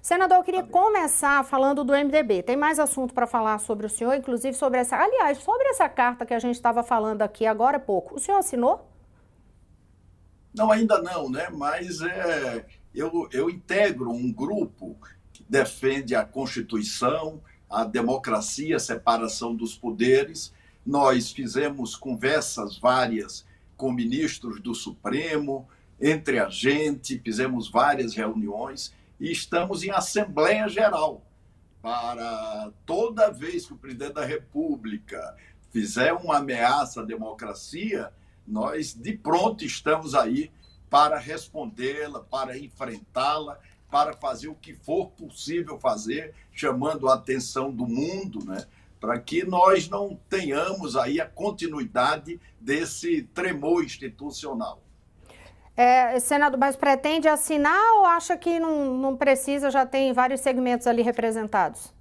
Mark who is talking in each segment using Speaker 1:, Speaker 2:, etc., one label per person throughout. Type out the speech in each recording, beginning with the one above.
Speaker 1: Senador, eu queria
Speaker 2: Tá bem.
Speaker 1: começar falando do MDB. Tem mais assunto para falar sobre o senhor, inclusive sobre essa, aliás, sobre essa carta que a gente estava falando aqui agora há pouco. O senhor assinou?
Speaker 2: Não, ainda não, né? Mas eu integro um grupo que defende a Constituição, a democracia, a separação dos poderes. Nós fizemos conversas várias com ministros do Supremo, entre a gente, fizemos várias reuniões e estamos em Assembleia Geral para toda vez que o presidente da República fizer uma ameaça à democracia, nós de pronto estamos aí para respondê-la, para enfrentá-la, para fazer o que for possível fazer, chamando a atenção do mundo, né? Para que nós não tenhamos aí a continuidade desse tremor institucional.
Speaker 1: Senador, mas pretende assinar ou acha que não precisa, já tem vários segmentos ali representados?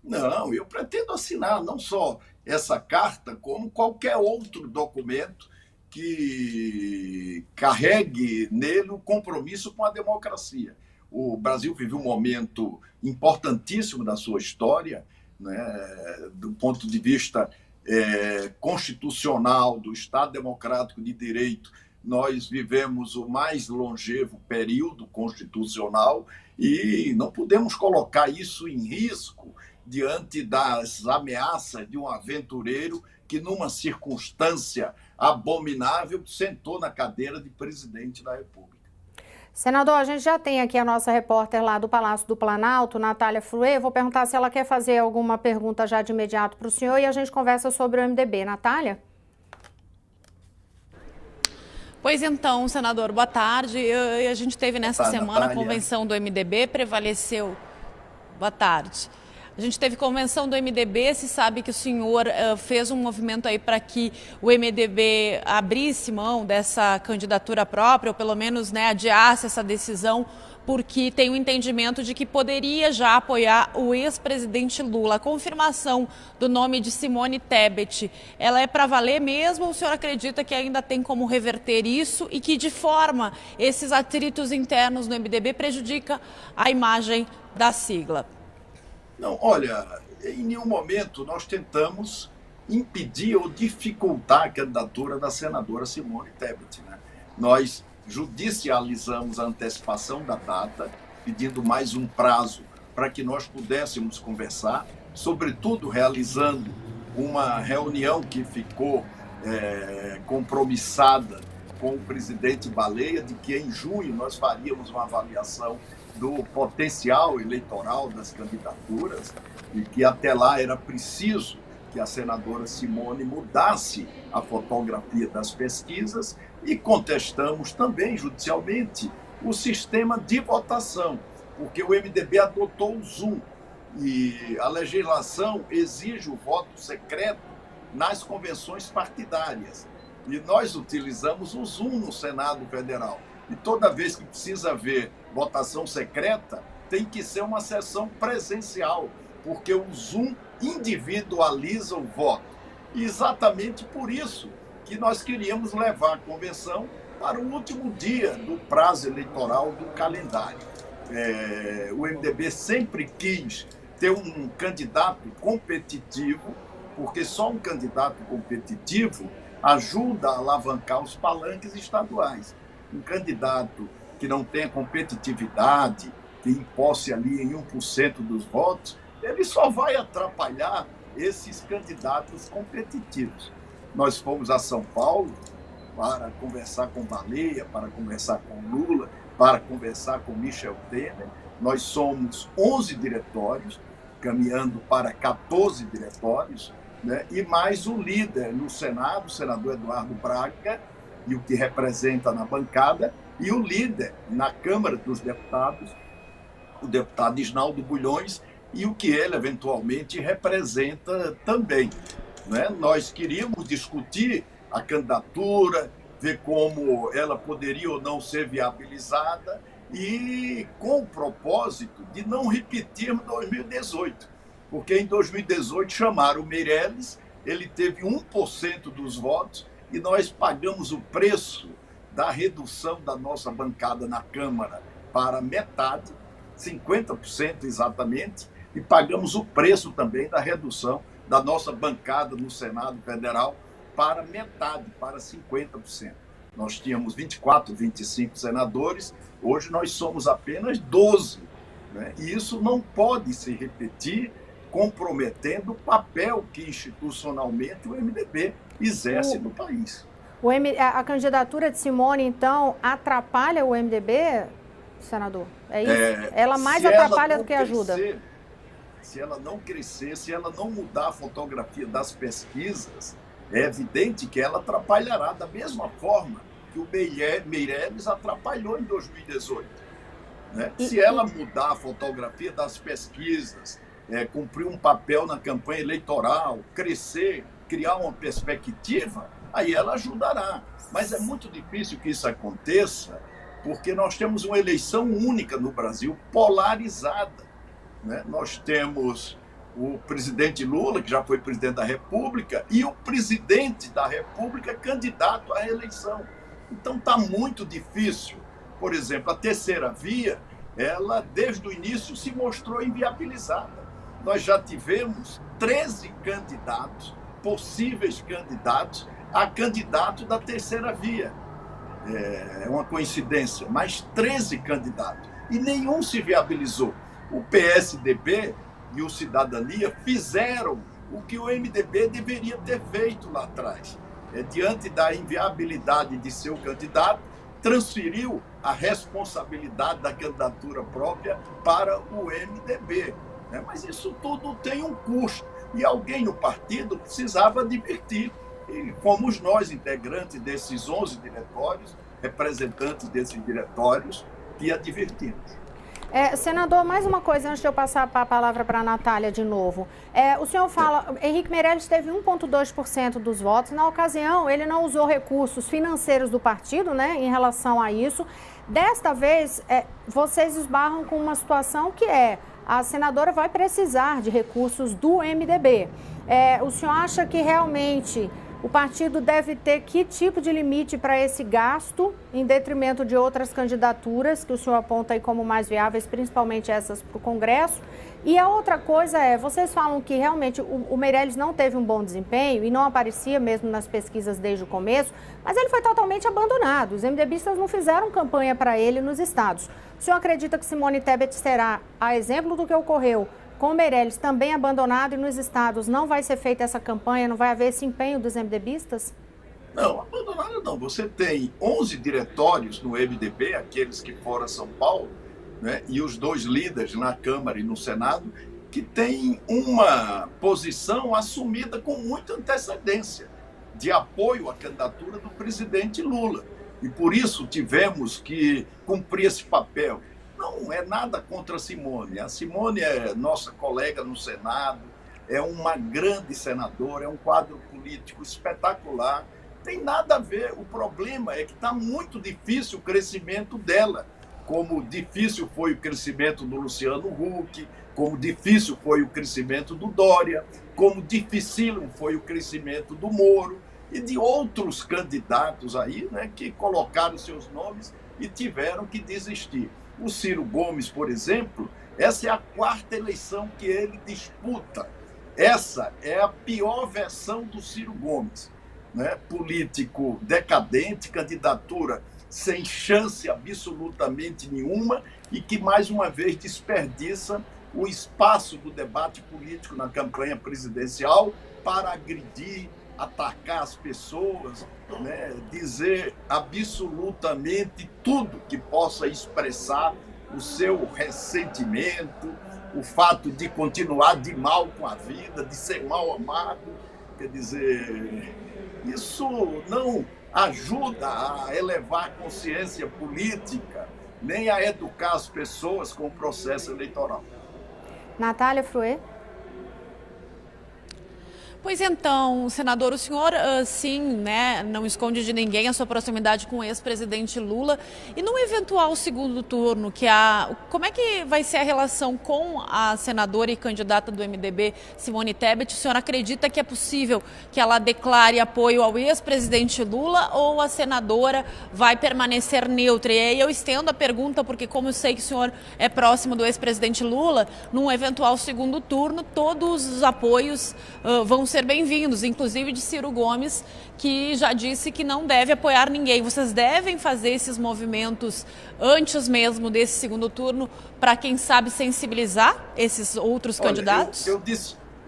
Speaker 2: Não, eu pretendo assinar não só essa carta, como qualquer outro documento que carregue nele o compromisso com a democracia. O Brasil vive um momento importantíssimo da sua história, né, do ponto de vista constitucional, do Estado Democrático de Direito. Nós vivemos o mais longevo período constitucional e não podemos colocar isso em risco diante das ameaças de um aventureiro que, numa circunstância abominável, sentou na cadeira de presidente da República.
Speaker 1: Senador, a gente já tem aqui a nossa repórter lá do Palácio do Planalto, Natália Fruê. Vou perguntar se ela quer fazer alguma pergunta já de imediato para o senhor e a gente conversa sobre o MDB. Natália?
Speaker 3: Pois então, senador, boa tarde. A gente teve nessa semana a convenção do MDB, prevaleceu. Boa tarde. A gente teve convenção do MDB, se sabe que o senhor fez um movimento aí para que o MDB abrisse mão dessa candidatura própria, ou pelo menos, né, adiasse essa decisão, porque tem o entendimento de que poderia já apoiar o ex-presidente Lula. A confirmação do nome de Simone Tebet, ela é para valer mesmo ou o senhor acredita que ainda tem como reverter isso e que de forma esses atritos internos no MDB prejudica a imagem da sigla?
Speaker 2: Não, olha, em nenhum momento nós tentamos impedir ou dificultar a candidatura da senadora Simone Tebet, né? Nós judicializamos a antecipação da data, pedindo mais um prazo para que nós pudéssemos conversar, sobretudo realizando uma reunião que ficou compromissada com o presidente Baleia, de que em junho nós faríamos uma avaliação do potencial eleitoral das candidaturas e que até lá era preciso que a senadora Simone mudasse a fotografia das pesquisas e contestamos também judicialmente o sistema de votação, porque o MDB adotou o Zoom e a legislação exige o voto secreto nas convenções partidárias. E nós utilizamos o Zoom no Senado Federal. E toda vez que precisa haver votação secreta, tem que ser uma sessão presencial, porque o Zoom individualiza o voto. E exatamente por isso que nós queríamos levar a convenção para o último dia do prazo eleitoral do calendário. O MDB sempre quis ter um candidato competitivo, porque só um candidato competitivo ajuda a alavancar os palanques estaduais. Um candidato que não tenha competitividade, que imposse ali em 1% dos votos, ele só vai atrapalhar esses candidatos competitivos. Nós fomos a São Paulo para conversar com Baleia, para conversar com Lula, para conversar com Michel Temer. Nós somos 11 diretórios, caminhando para 14 diretórios, né? E mais o líder no Senado, o senador Eduardo Braga, e o que representa na bancada, e o líder na Câmara dos Deputados, o deputado Isnaldo Bulhões, e o que ele eventualmente representa também, né? Nós queríamos discutir a candidatura, ver como ela poderia ou não ser viabilizada, e com o propósito de não repetirmos 2018, porque em 2018 chamaram o Meirelles, ele teve 1% dos votos, e nós pagamos o preço da redução da nossa bancada na Câmara para metade, 50% exatamente, e pagamos o preço também da redução da nossa bancada no Senado Federal para metade, para 50%. Nós tínhamos 24, 25 senadores, hoje nós somos apenas 12. Né? E isso não pode se repetir, comprometendo o papel que institucionalmente o MDB exerce no país.
Speaker 1: A candidatura de Simone, então, atrapalha o MDB, senador? É isso? Ela mais atrapalha do que ajuda?
Speaker 2: Se ela não crescer, se ela não mudar a fotografia das pesquisas, é evidente que ela atrapalhará da mesma forma que o Meirelles atrapalhou em 2018. Né? Se ela mudar a fotografia das pesquisas, cumprir um papel na campanha eleitoral, crescer, criar uma perspectiva, aí ela ajudará. Mas é muito difícil que isso aconteça, porque nós temos uma eleição única no Brasil, polarizada. Né? Nós temos o presidente Lula, que já foi presidente da República, e o presidente da República candidato à reeleição. Então está muito difícil. Por exemplo, a terceira via, ela desde o início se mostrou inviabilizada. Nós já tivemos 13 candidatos, possíveis candidatos, a candidato da terceira via. É uma coincidência, mas 13 candidatos. E nenhum se viabilizou. O PSDB e o Cidadania fizeram o que o MDB deveria ter feito lá atrás. Diante da inviabilidade de seu candidato, transferiu a responsabilidade da candidatura própria para o MDB. Mas isso tudo tem um custo. E alguém no partido precisava advertir. E fomos nós, integrantes desses 11 diretórios, representantes desses diretórios, que advertimos.
Speaker 1: Senador, mais uma coisa antes de eu passar a palavra para a Natália de novo. O senhor fala, Henrique Meirelles teve 1,2% dos votos. Na ocasião, ele não usou recursos financeiros do partido, né, em relação a isso. Desta vez, vocês esbarram com uma situação que a senadora vai precisar de recursos do MDB. O senhor acha que realmente o partido deve ter que tipo de limite para esse gasto, em detrimento de outras candidaturas que o senhor aponta aí como mais viáveis, principalmente essas para o Congresso? E a outra coisa vocês falam que realmente o Meirelles não teve um bom desempenho e não aparecia mesmo nas pesquisas desde o começo, mas ele foi totalmente abandonado. Os MDBistas não fizeram campanha para ele nos estados. O senhor acredita que Simone Tebet será, a exemplo do que ocorreu com o Meirelles também abandonado, e nos estados não vai ser feita essa campanha, não vai haver esse empenho dos MDBistas?
Speaker 2: Não, abandonado não. Você tem 11 diretórios no MDB, aqueles que foram a São Paulo, né, e os 2 líderes na Câmara e no Senado, que têm uma posição assumida com muita antecedência de apoio à candidatura do presidente Lula. E por isso tivemos que cumprir esse papel. Não é nada contra a Simone. A Simone é nossa colega no Senado, é uma grande senadora, é um quadro político espetacular. Tem nada a ver. O problema é que está muito difícil o crescimento dela, como difícil foi o crescimento do Luciano Huck, como difícil foi o crescimento do Dória, como dificílimo foi o crescimento do Moro e de outros candidatos aí, né, que colocaram seus nomes e tiveram que desistir. O Ciro Gomes, por exemplo, essa é a 4ª eleição que ele disputa. Essa é a pior versão do Ciro Gomes, né? Político decadente, candidatura sem chance absolutamente nenhuma e que, mais uma vez, desperdiça o espaço do debate político na campanha presidencial para agredir, atacar as pessoas, né, dizer absolutamente tudo que possa expressar o seu ressentimento, o fato de continuar de mal com a vida, de ser mal amado. Quer dizer, isso não ajuda a elevar a consciência política, nem a educar as pessoas com o processo eleitoral.
Speaker 1: Natália Fruet.
Speaker 3: Pois então, senador, o senhor, sim, né, não esconde de ninguém a sua proximidade com o ex-presidente Lula. E no eventual segundo turno, como é que vai ser a relação com a senadora e candidata do MDB, Simone Tebet? O senhor acredita que é possível que ela declare apoio ao ex-presidente Lula ou a senadora vai permanecer neutra? E aí eu estendo a pergunta porque, como eu sei que o senhor é próximo do ex-presidente Lula, num eventual segundo turno, todos os apoios vão ser bem-vindos, inclusive de Ciro Gomes, que já disse que não deve apoiar ninguém. Vocês devem fazer esses movimentos antes mesmo desse segundo turno para, quem sabe, sensibilizar esses outros candidatos?
Speaker 2: Eu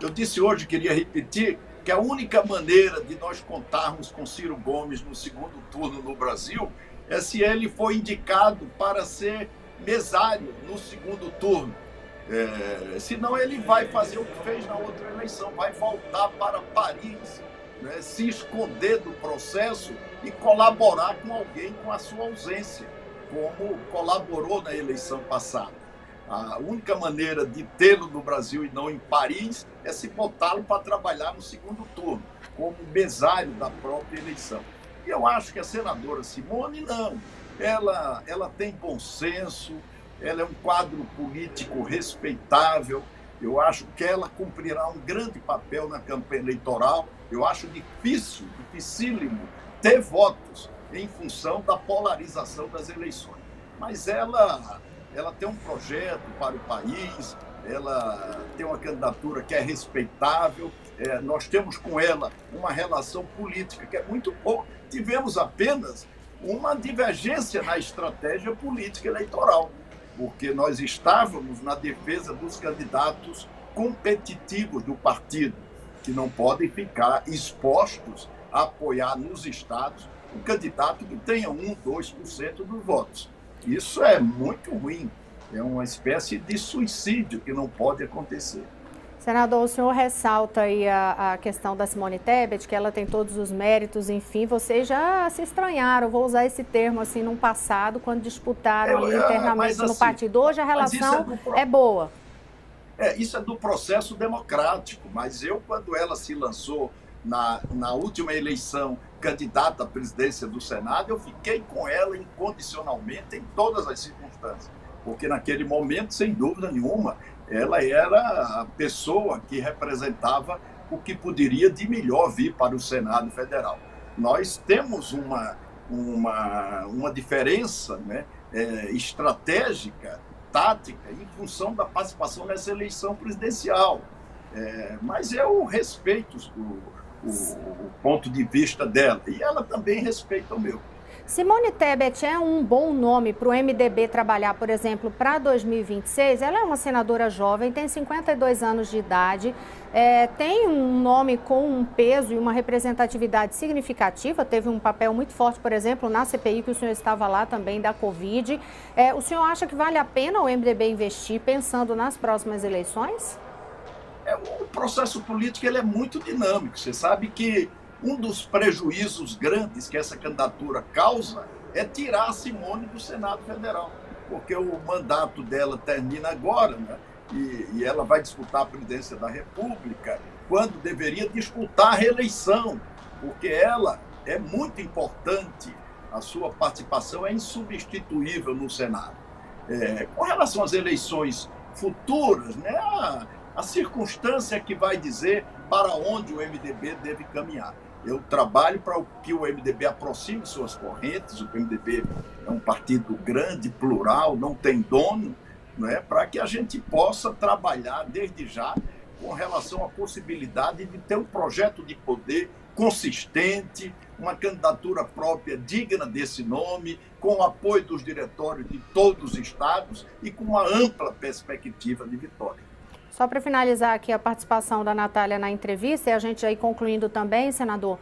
Speaker 2: disse hoje, queria repetir, que a única maneira de nós contarmos com Ciro Gomes no segundo turno no Brasil é se ele for indicado para ser mesário no segundo turno. Senão ele vai fazer o que fez na outra eleição, vai voltar para Paris, né, se esconder do processo e colaborar com alguém com a sua ausência, como colaborou na eleição passada. A única maneira de tê-lo no Brasil e não em Paris é se botá-lo para trabalhar no segundo turno, como mesário da própria eleição. E eu acho que a senadora Simone, não. Ela tem bom senso, ela é um quadro político respeitável. Eu acho que ela cumprirá um grande papel na campanha eleitoral. Eu acho dificílimo ter votos em função da polarização das eleições. Mas ela tem um projeto para o país, ela tem uma candidatura que é respeitável. Nós temos com ela uma relação política que é muito boa. Tivemos apenas uma divergência na estratégia política eleitoral, porque nós estávamos na defesa dos candidatos competitivos do partido, que não podem ficar expostos a apoiar nos estados um candidato que tenha 1%, 2% dos votos. Isso é muito ruim, é uma espécie de suicídio que não pode acontecer.
Speaker 1: Senador, o senhor ressalta aí a questão da Simone Tebet, que ela tem todos os méritos, enfim, vocês já se estranharam, vou usar esse termo assim, no passado, quando disputaram internamente no partido. Hoje a relação é boa.
Speaker 2: Isso é do processo democrático, mas quando ela se lançou na última eleição candidata à presidência do Senado, eu fiquei com ela incondicionalmente em todas as circunstâncias, porque naquele momento, sem dúvida nenhuma, ela era a pessoa que representava o que poderia de melhor vir para o Senado Federal. Nós temos uma diferença, né, estratégica, tática, em função da participação nessa eleição presidencial. Mas eu respeito o ponto de vista dela e ela também respeita o meu.
Speaker 1: Simone Tebet é um bom nome para o MDB trabalhar, por exemplo, para 2026. Ela é uma senadora jovem, tem 52 anos de idade, tem um nome com um peso e uma representatividade significativa, teve um papel muito forte, por exemplo, na CPI, que o senhor estava lá também, da Covid. O senhor acha que vale a pena o MDB investir pensando nas próximas eleições?
Speaker 2: O processo político ele é muito dinâmico. Você sabe que um dos prejuízos grandes que essa candidatura causa é tirar a Simone do Senado Federal, porque o mandato dela termina agora, né? E ela vai disputar a presidência da República, quando deveria disputar a reeleição, porque ela é muito importante, a sua participação é insubstituível no Senado. Com relação às eleições futuras, né, a circunstância que vai dizer para onde o MDB deve caminhar. Eu trabalho para que o MDB aproxime suas correntes. O MDB é um partido grande, plural, não tem dono, né, para que a gente possa trabalhar desde já com relação à possibilidade de ter um projeto de poder consistente, uma candidatura própria digna desse nome, com o apoio dos diretórios de todos os estados e com uma ampla perspectiva de vitória.
Speaker 1: Só para finalizar aqui a participação da Natália na entrevista, e a gente aí concluindo também, senador.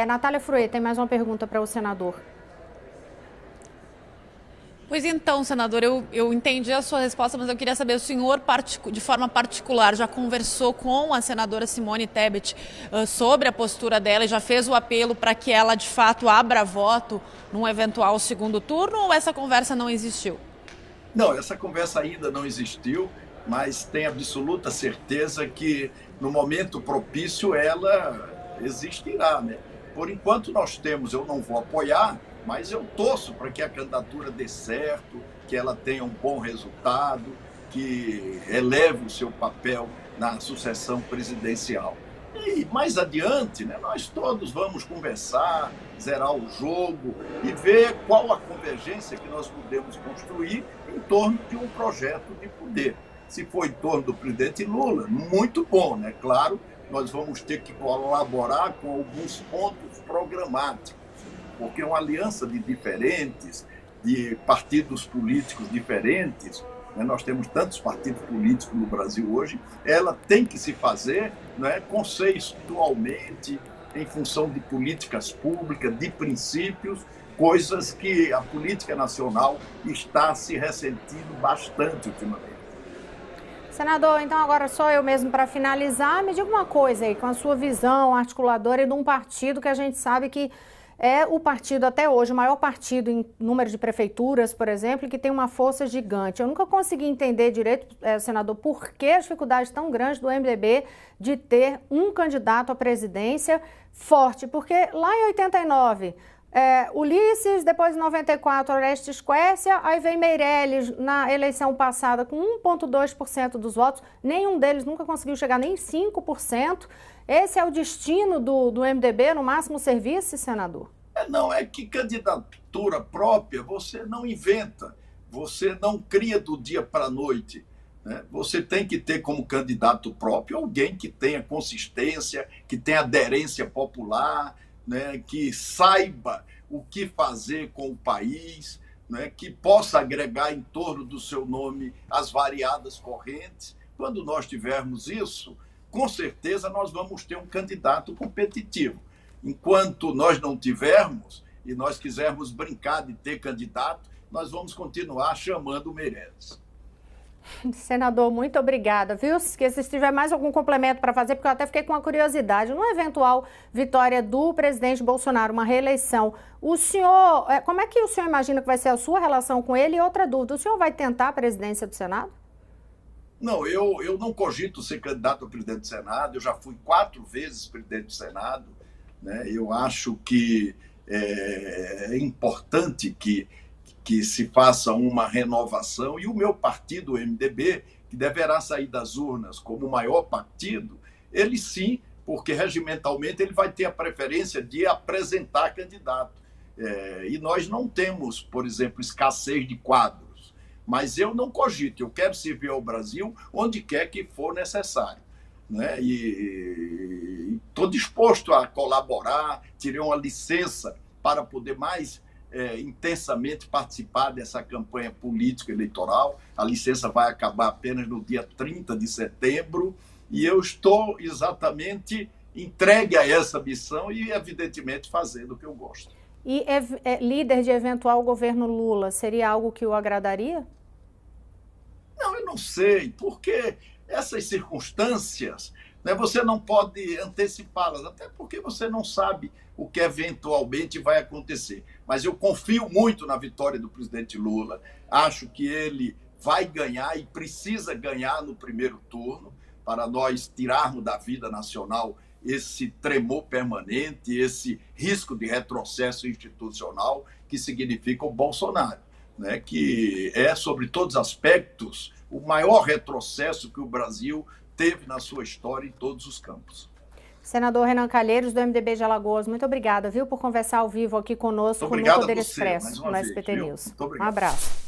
Speaker 1: Natália Fruet, tem mais uma pergunta para o senador.
Speaker 3: Pois então, senador, eu entendi a sua resposta, mas eu queria saber, o senhor, de forma particular, já conversou com a senadora Simone Tebet sobre a postura dela e já fez o apelo para que ela, de fato, abra voto num eventual segundo turno, ou essa conversa não existiu?
Speaker 2: Não, essa conversa ainda não existiu. mas tenho absoluta certeza que no momento propício ela existirá, né? Por enquanto nós temos, eu não vou apoiar, mas eu torço para que a candidatura dê certo, que ela tenha um bom resultado, que eleve o seu papel na sucessão presidencial. E mais adiante, né, nós todos vamos conversar, zerar o jogo e ver qual a convergência que nós podemos construir em torno de um projeto de poder. Se for em torno do presidente Lula, muito bom, né? Claro, nós vamos ter que colaborar com alguns pontos programáticos, porque uma aliança de diferentes, de partidos políticos diferentes, né? Nós temos tantos partidos políticos no Brasil hoje, ela tem que se fazer, né, conceitualmente, em função de políticas públicas, de princípios, coisas que a política nacional está se ressentindo bastante ultimamente.
Speaker 1: Senador, então agora só eu mesmo para finalizar. Me diga uma coisa aí, com a sua visão articuladora e de um partido que a gente sabe que é o partido até hoje, o maior partido em número de prefeituras, por exemplo, que tem uma força gigante. Eu nunca consegui entender direito, senador, por que a dificuldade tão grande do MDB de ter um candidato à presidência forte, porque lá em 89... Ulisses, depois em 94, Orestes Quércia, aí vem Meirelles na eleição passada com 1,2% dos votos, nenhum deles nunca conseguiu chegar nem 5%. Esse é o destino do MDB, no máximo serviço, senador?
Speaker 2: Não, é que candidatura própria você não inventa, você não cria do dia para a noite. Né? Você tem que ter como candidato próprio alguém que tenha consistência, que tenha aderência popular, né, que saiba o que fazer com o país, né, que possa agregar em torno do seu nome as variadas correntes. Quando nós tivermos isso, com certeza nós vamos ter um candidato competitivo. Enquanto nós não tivermos, e nós quisermos brincar de ter candidato, nós vamos continuar chamando o Meirelles.
Speaker 1: Senador, muito obrigada, viu? Se tiver mais algum complemento para fazer, porque eu até fiquei com uma curiosidade, numa eventual vitória do presidente Bolsonaro, uma reeleição, o senhor, como é que o senhor imagina que vai ser a sua relação com ele? E outra dúvida, o senhor vai tentar a presidência do Senado?
Speaker 2: Não, eu não cogito ser candidato a presidente do Senado, eu já fui 4 vezes presidente do Senado, né? Eu acho que é importante que se faça uma renovação, e o meu partido, o MDB, que deverá sair das urnas como o maior partido, ele sim, porque regimentalmente ele vai ter a preferência de apresentar candidato. E nós não temos, por exemplo, escassez de quadros, mas eu não cogito, eu quero servir ao Brasil onde quer que for necessário. Né? E estou disposto a colaborar, tirei uma licença para poder mais intensamente participar dessa campanha política eleitoral. A licença vai acabar apenas no dia 30 de setembro e eu estou exatamente entregue a essa missão e, evidentemente, fazendo o que eu gosto.
Speaker 1: E líder de eventual governo Lula seria algo que o agradaria?
Speaker 2: Não, eu não sei, porque essas circunstâncias, né, você não pode antecipá-las, até porque você não sabe o que eventualmente vai acontecer. Mas eu confio muito na vitória do presidente Lula, acho que ele vai ganhar e precisa ganhar no primeiro turno para nós tirarmos da vida nacional esse tremor permanente, esse risco de retrocesso institucional que significa o Bolsonaro, né, que é, sobre todos os aspectos, o maior retrocesso que o Brasil teve na sua história em todos os campos.
Speaker 1: Senador Renan Calheiros, do MDB de Alagoas, muito obrigada, viu, por conversar ao vivo aqui conosco no Poder Expresso, no SBT News. Um abraço.